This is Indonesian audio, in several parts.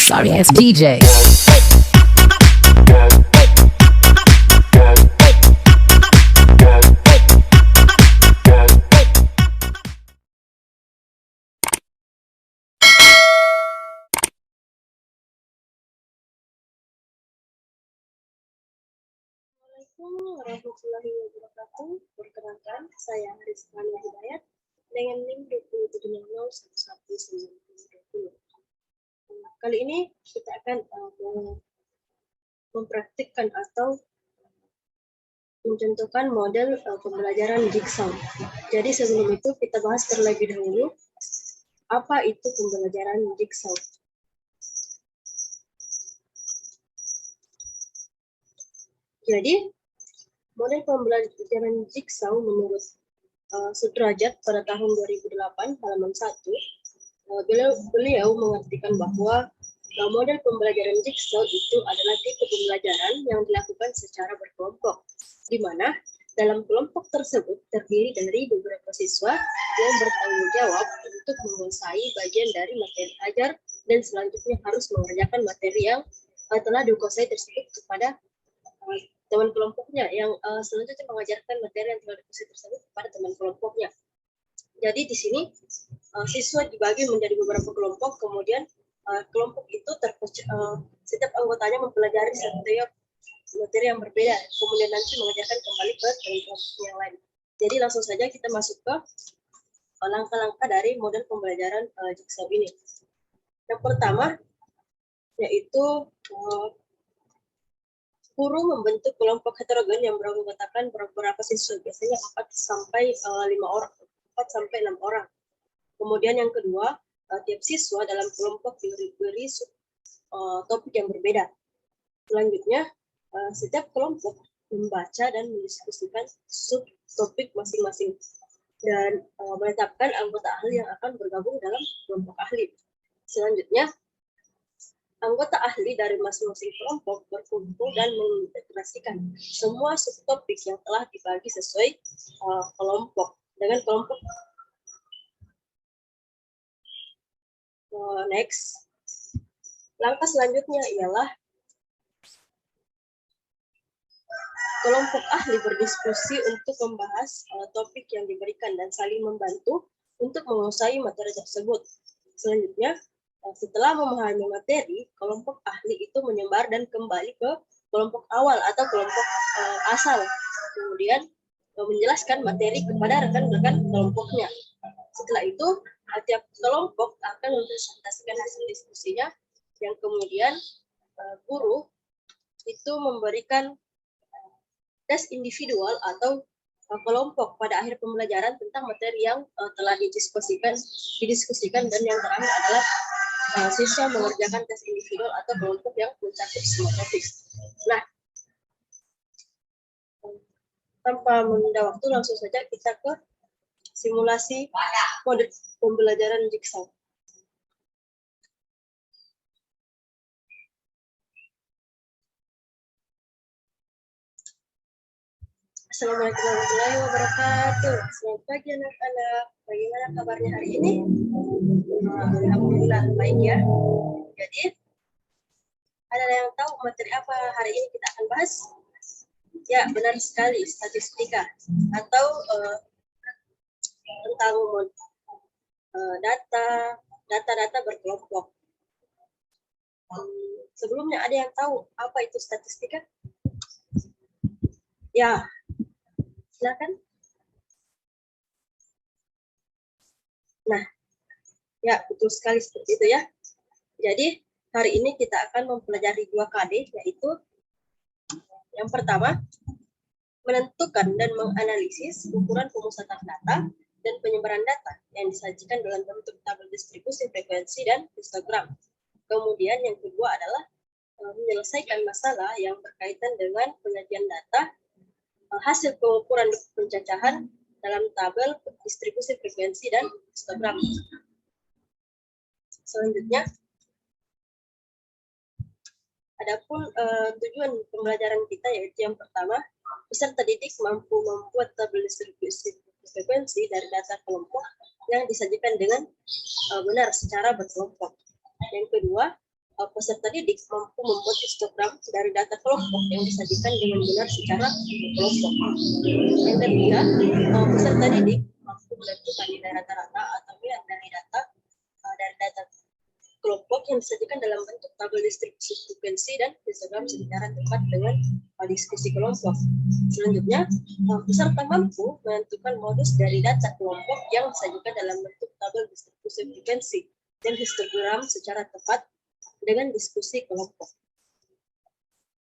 Sorry ass DJ. Assalamualaikum warahmatullahi wabarakatuh. Perkenalkan, saya Rizkania Hidayat dengan NIM 270111920. Kali ini kita akan mempraktikkan atau mencontohkan model pembelajaran Jigsaw. Jadi sebelum itu kita bahas terlebih dahulu apa itu pembelajaran Jigsaw. Jadi model pembelajaran Jigsaw menurut Sudrajat pada tahun 2008 halaman 1, beliau mengartikan bahwa model pembelajaran Jigsaw itu adalah tipe pembelajaran yang dilakukan secara berkelompok, di mana dalam kelompok tersebut terdiri dari beberapa siswa yang bertanggung jawab untuk menguasai bagian dari materi ajar dan selanjutnya harus mengerjakan materi yang telah dikuasai tersebut kepada teman kelompoknya yang selanjutnya mengajarkan materi yang telah dikuasai tersebut kepada teman kelompoknya. Jadi di sini siswa dibagi menjadi beberapa kelompok, kemudian kelompok itu setiap anggotanya mempelajari setiap materi yang berbeda, kemudian nanti mengajarkan kembali ke teman kelompok yang lain. Jadi langsung saja kita masuk ke langkah-langkah dari model pembelajaran Jigsaw ini. Yang pertama yaitu guru membentuk kelompok heterogen yang beranggotakan beberapa siswa, biasanya 4 sampai 6 orang. Kemudian yang kedua, tiap siswa dalam kelompok diberi topik yang berbeda. Selanjutnya, setiap kelompok membaca dan mendiskusikan subtopik masing-masing dan menetapkan anggota ahli yang akan bergabung dalam kelompok ahli. Selanjutnya, anggota ahli dari masing-masing kelompok berkumpul dan mengintegrasikan semua subtopik yang telah dibagi sesuai kelompok dengan kelompok. Next, langkah selanjutnya ialah kelompok ahli berdiskusi untuk membahas topik yang diberikan dan saling membantu untuk menguasai materi tersebut. Selanjutnya, setelah memahami materi, kelompok ahli itu menyebar dan kembali ke kelompok awal atau kelompok asal. Kemudian menjelaskan materi kepada rekan-rekan kelompoknya. Setelah itu, tiap kelompok akan mempresentasikan hasil diskusinya, yang kemudian guru itu memberikan tes individual atau kelompok pada akhir pembelajaran tentang materi yang telah didiskusikan dan yang terakhir adalah siswa mengerjakan tes individual atau kelompok yang mencakup semua topik. Nah, tanpa menunda waktu langsung saja kita ke simulasi model pembelajaran Jigsaw. Assalamualaikum warahmatullahi wabarakatuh. Selamat pagi anak-anak. Bagaimana kabarnya hari ini? Alhamdulillah baik ya. Jadi ada yang tahu materi apa hari ini kita akan bahas? Ya, benar sekali, statistika atau tentang data berkelompok. Sebelumnya ada yang tahu apa itu statistika? Ya, silakan. Nah, ya betul sekali seperti itu ya. Jadi hari ini kita akan mempelajari 2KD, yaitu yang pertama, menentukan dan menganalisis ukuran pemusatan data dan penyebaran data yang disajikan dalam bentuk tabel distribusi frekuensi dan histogram. Kemudian yang kedua adalah menyelesaikan masalah yang berkaitan dengan penyajian data hasil pengukuran pencacahan dalam tabel distribusi frekuensi dan histogram. Selanjutnya, adapun tujuan pembelajaran kita yaitu yang pertama, peserta didik mampu membuat tabel distribusi frekuensi dari data kelompok yang disajikan dengan benar secara berkelompok. Yang kedua, peserta didik mampu membuat histogram dari data kelompok yang disajikan dengan benar secara kelompok. Yang ketiga, peserta didik mampu menentukan nilai rata-rata atau nilai dari data kelompok yang disajikan dalam bentuk tabel distribusi frekuensi dan histogram secara tepat dengan diskusi kelompok. Selanjutnya, peserta mampu menentukan modus dari data kelompok yang disajikan dalam bentuk tabel distribusi frekuensi dan histogram secara tepat dengan diskusi kelompok.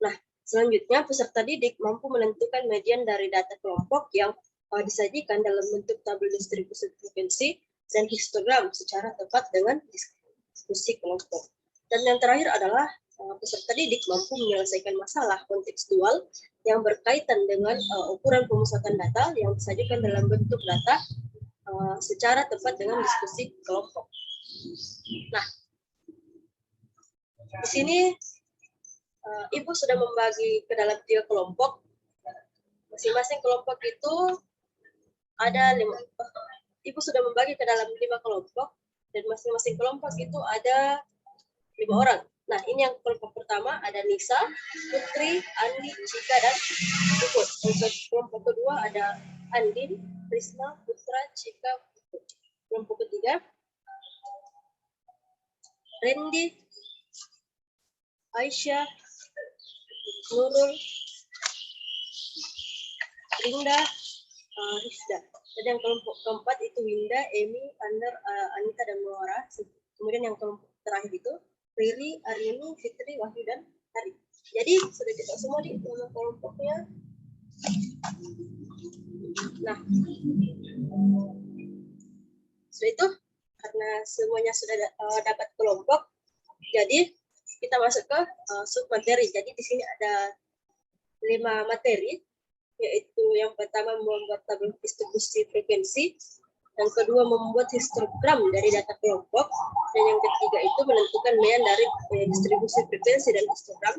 Nah, selanjutnya peserta didik mampu menentukan median dari data kelompok yang disajikan dalam bentuk tabel distribusi frekuensi dan histogram secara tepat dengan diskusi kelompok. Dan yang terakhir adalah peserta didik mampu menyelesaikan masalah kontekstual yang berkaitan dengan ukuran pemusatan data yang disajikan dalam bentuk data secara tepat dengan diskusi kelompok. Nah, di sini Ibu sudah membagi ke dalam 3 kelompok. Masing-masing kelompok itu ada 5. Ibu sudah membagi ke dalam 5 kelompok dan masing-masing kelompok itu ada 5 orang. Nah, ini yang kelompok pertama ada Nisa, Putri, Andi, Cika, dan Puput. Untuk kelompok kedua ada Andin, Prisma, Putra, Cika, Puput. Kelompok ketiga Randy, Aisyah, Nurul, Rinda, Rizda. Dan yang kelompok keempat itu Winda, Emi, Ander, Anita, dan Muara. Kemudian yang kelompok terakhir itu Riri, Arini, Fitri, Wahyu, dan Hari. Jadi sudah kita semua di kelompoknya. Nah, setelah itu karena semuanya sudah dapat kelompok, jadi kita masuk ke submateri. Jadi di sini ada 5 materi, yaitu yang pertama membuat tabel distribusi frekuensi, yang kedua membuat histogram dari data kelompok, dan yang ketiga itu menentukan median dari distribusi frekuensi dan histogram,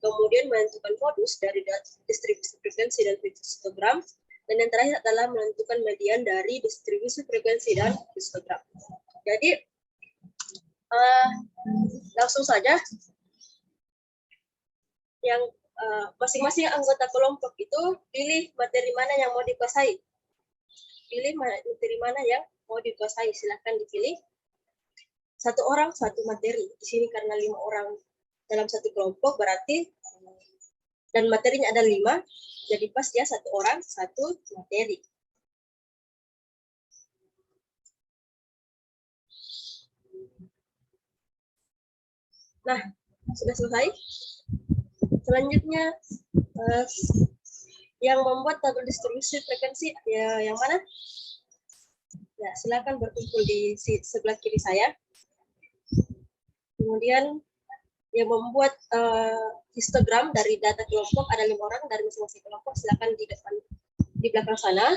kemudian menentukan modus dari distribusi frekuensi dan histogram, dan yang terakhir adalah menentukan median dari distribusi frekuensi dan histogram. Jadi langsung saja, yang masing-masing anggota kelompok itu pilih materi mana yang mau dikuasai. Pilih materi mana yang mau dikuasai, silahkan dipilih. 1 orang 1 materi. Di sini karena 5 orang dalam 1 kelompok berarti dan materinya ada 5, jadi pas ya 1 orang 1 materi. Nah, sudah selesai. Selanjutnya yang membuat tabel distribusi frekuensi ya yang mana? Ya, silakan berkumpul di sebelah kiri saya. Kemudian yang membuat histogram dari data kelompok ada 5 orang dari masing-masing kelompok, silakan di belakang sana.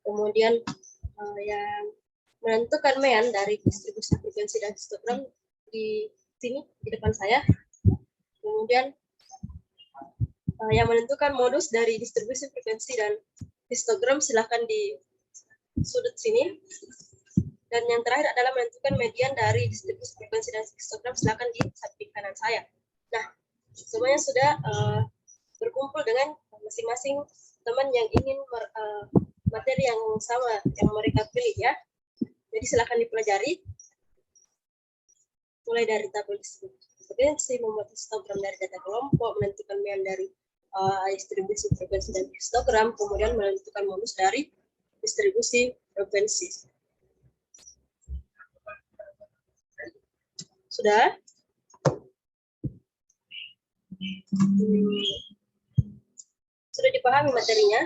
Kemudian yang menentukan median dari distribusi frekuensi dan histogram di sini di depan saya. Kemudian yang menentukan modus dari distribusi frekuensi dan histogram silakan di sudut sini. Dan yang terakhir adalah menentukan median dari distribusi frekuensi dan histogram silakan di samping kanan saya. Nah, semuanya sudah berkumpul dengan masing-masing teman yang ingin materi yang sama yang mereka pilih ya. Jadi silakan dipelajari. Mulai dari tabel distribusi frekuensi, membuat histogram dari data kelompok, menentukan median dari distribusi frekuensi dan histogram, kemudian menentukan modus dari distribusi frekuensi. Sudah? Sudah dipahami materinya?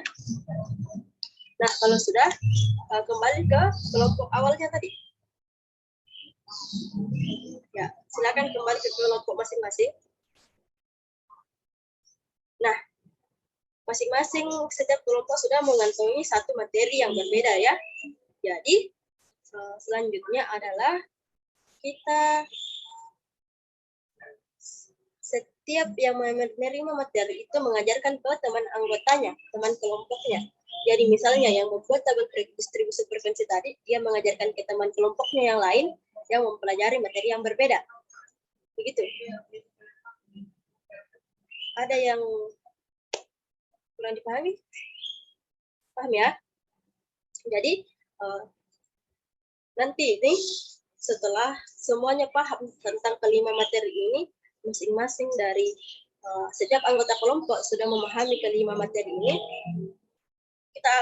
Nah, kalau sudah, kembali ke kelompok awalnya tadi. Ya, silakan kembali ke kelompok masing-masing. Nah, masing-masing setiap kelompok sudah mengantongi 1 materi yang berbeda ya. Jadi, selanjutnya adalah kita setiap yang menerima materi itu mengajarkan ke teman anggotanya, teman kelompoknya. Jadi misalnya yang membuat tabel distribusi frekuensi tadi, dia mengajarkan ke teman kelompoknya yang lain yang mempelajari materi yang berbeda. Begitu. Ada yang kurang dipahami? Paham ya? Jadi nanti ini setelah semuanya paham tentang kelima materi ini, masing-masing dari setiap anggota kelompok sudah memahami kelima materi ini, kita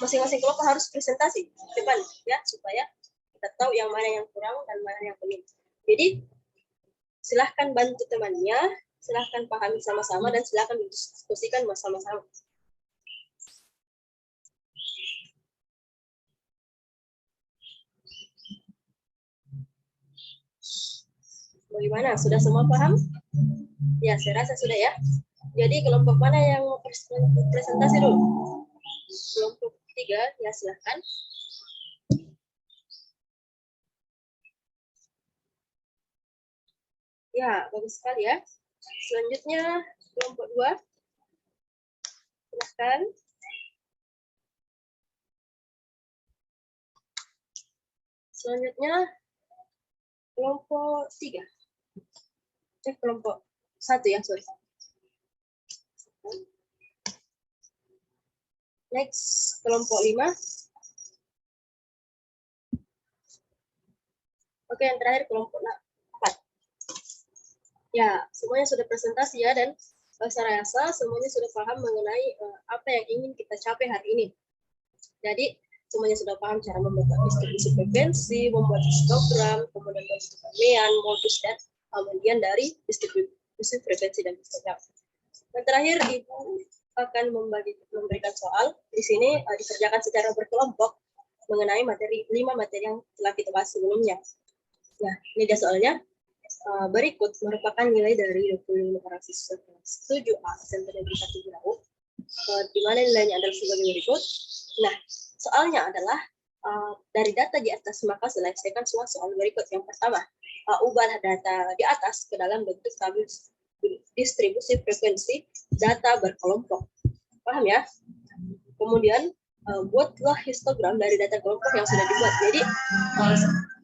masing-masing kelompok harus presentasi depan ya, supaya kita tahu yang mana yang kurang dan mana yang perlu. Jadi silahkan bantu temannya, silahkan pahami sama-sama, dan silahkan diskusikan bersama-sama. Bagaimana? Sudah semua paham? Ya, saya rasa sudah ya. Jadi kelompok mana yang mau presentasi dulu? Kelompok 3, ya silahkan. Ya, bagus sekali ya. Selanjutnya kelompok 2. Silahkan. Selanjutnya kelompok 3. Kelompok 1 ya, sorry. Next, kelompok 5. Oke, yang terakhir kelompok 4. Ya, semuanya sudah presentasi ya, dan saya rasa semuanya sudah paham mengenai apa yang ingin kita capai hari ini. Jadi, semuanya sudah paham cara membuat distribusi frekuensi, membuat histogram, kemudian bentukan modus, dan kemudian dari distribusi frekuensi dan histogram. Dan terakhir, Ibu akan memberikan soal. Di sini dikerjakan secara berkelompok mengenai 5 materi yang telah kita bahas sebelumnya. Nah, ini dia soalnya. Berikut merupakan nilai dari 25 para siswa kelas 7A SMP Negeri 1 Berau, di mana nilainya adalah sebagai berikut. Nah, soalnya adalah dari data di atas, maka selesaikan semua soal berikut. Yang pertama, ubah data di atas ke dalam bentuk tabel distribusi frekuensi data berkelompok. Paham ya? Kemudian buatlah histogram dari data kelompok yang sudah dibuat. Jadi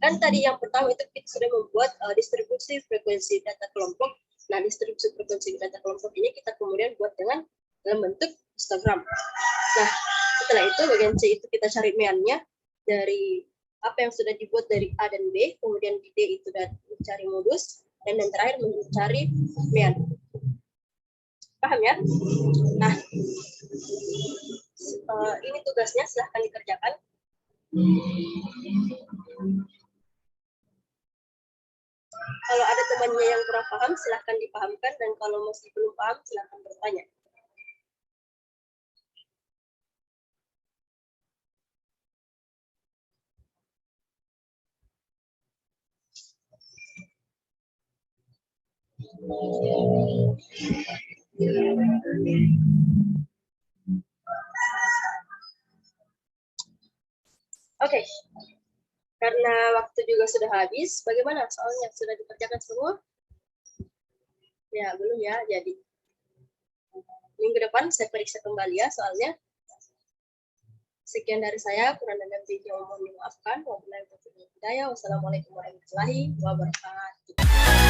kan tadi yang pertama itu kita sudah membuat distribusi frekuensi data kelompok. Nah, distribusi frekuensi data kelompok ini kita kemudian buat dalam bentuk histogram. Nah, setelah itu bagian C itu kita cari meannya dari apa yang sudah dibuat dari A dan B, kemudian di D itu mencari modus, dan yang terakhir mencari mean. Paham ya? Nah, ini tugasnya, silahkan dikerjakan. Kalau ada temannya yang kurang paham, silahkan dipahamkan, dan kalau masih belum paham, silahkan bertanya. Oke. Karena waktu juga sudah habis, bagaimana soalnya? Sudah dikerjakan semua? Ya, belum ya. Jadi minggu depan saya periksa kembali ya soalnya. Sekian dari saya, kurang dan lebihnya mohon dimaafkan. Wassalamualaikum warahmatullahi wabarakatuh.